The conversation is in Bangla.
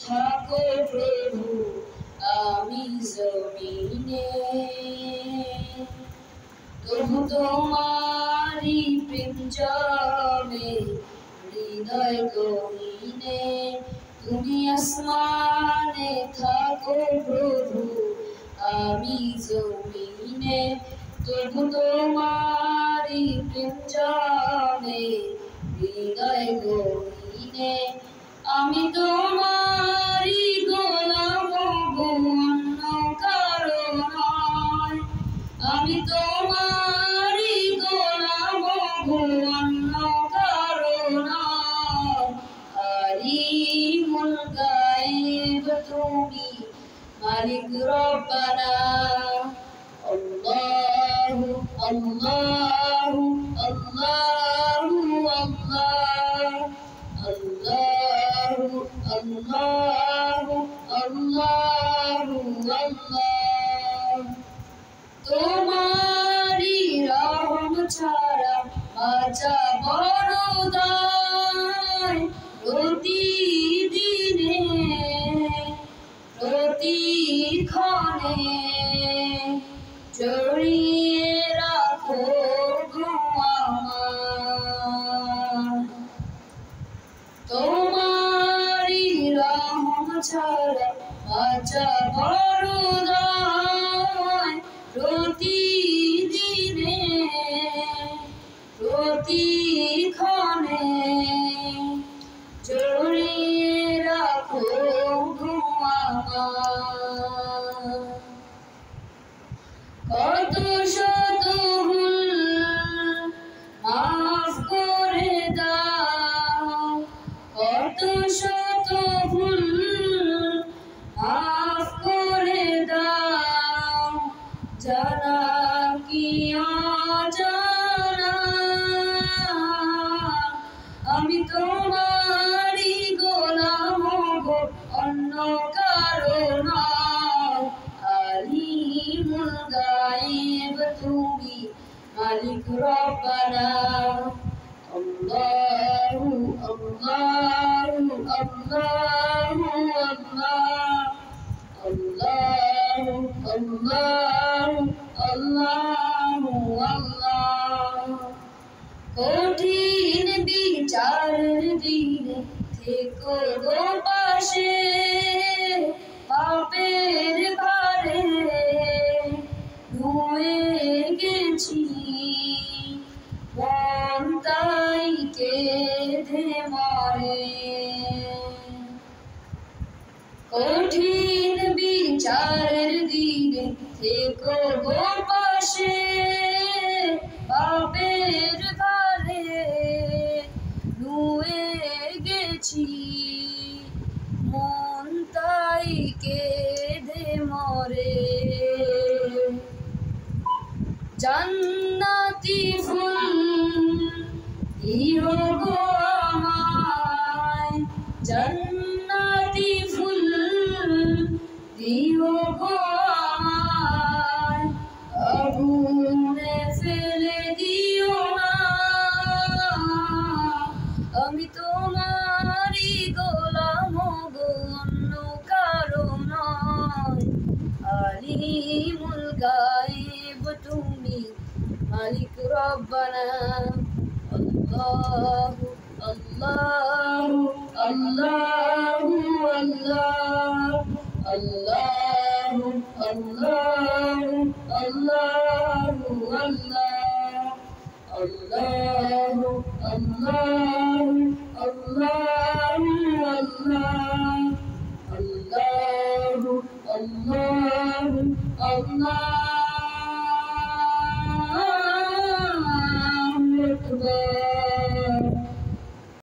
থাকো প্রভু আমি জমিনে, তবু তোমারি প্রেম জমে হৃদয় গহীনে। তুমি আসমানে থাকো প্রভু আমি জমিনে, তবু তোমারি প্রেম জমে হৃদয় গহীনে। আমি তোমারি গোলাম অন্য কারো নয়, আমি তোমারি গোলাম অন্য কারো নয়। আলিমুল গায়ব তুমি মালিক রব্বানা। আল্লাহু আল্লাহু আল্লাহু আল্লাহ, আল্লাহু আল্লাহু আল্লাহ। তোমারি রহম ছাড়া বাঁচা বড় দায়, প্রতিদিনে প্রতিক্ষণে জড়িয়ে রাখো গো আমায়। তোমারি রহম ছাড়া বাঁচা বড় দায়, প্রতিদিনে প্রতিক্ষণে জড়িয়ে রাখো গো আমায়। কত শত ভুল মাফ করে দাও, কত শত ভুল মাফ করে দাও, জানা কি অজানা। আমি তোমারি গোলাম গো অন্য কারো নয়। আলিমুল গায়ব তুমি মালিক রব্বানা। আল্লাহু আল্লাহু আল্লাহু আল্লাহু আল্লাহু আল্লাহু আল্লাহ। কঠিন বিচারের দিনে থেকো গো পাশে, পাপের ভারে ধুয়ে গেছি মন তাই কেঁদে মরে। কঠিন বিচারের দিনে থেকো গো পাশে, পাপের ভারে ধুয়ে গেছি মন তাই কেঁদে মরে। জান্নাতি ফুল দিও গো আমায়, জান্নাতি ফুল দিও গো আমায়। আগুনে ফেলে দিও না, আমি তোমারি গোলাম গো অন্য কারো নয়। আলিমুল গায়ব তুমি মালিক রব্বানা। আল্লাহু আল্লাহু আল্লাহু আল্লাহু আল্লাহু আল্লাহু আল্লাহু আল্লাহু আল্লাহু আল্লাহু আল্লাহু আল্লাহু আকবার।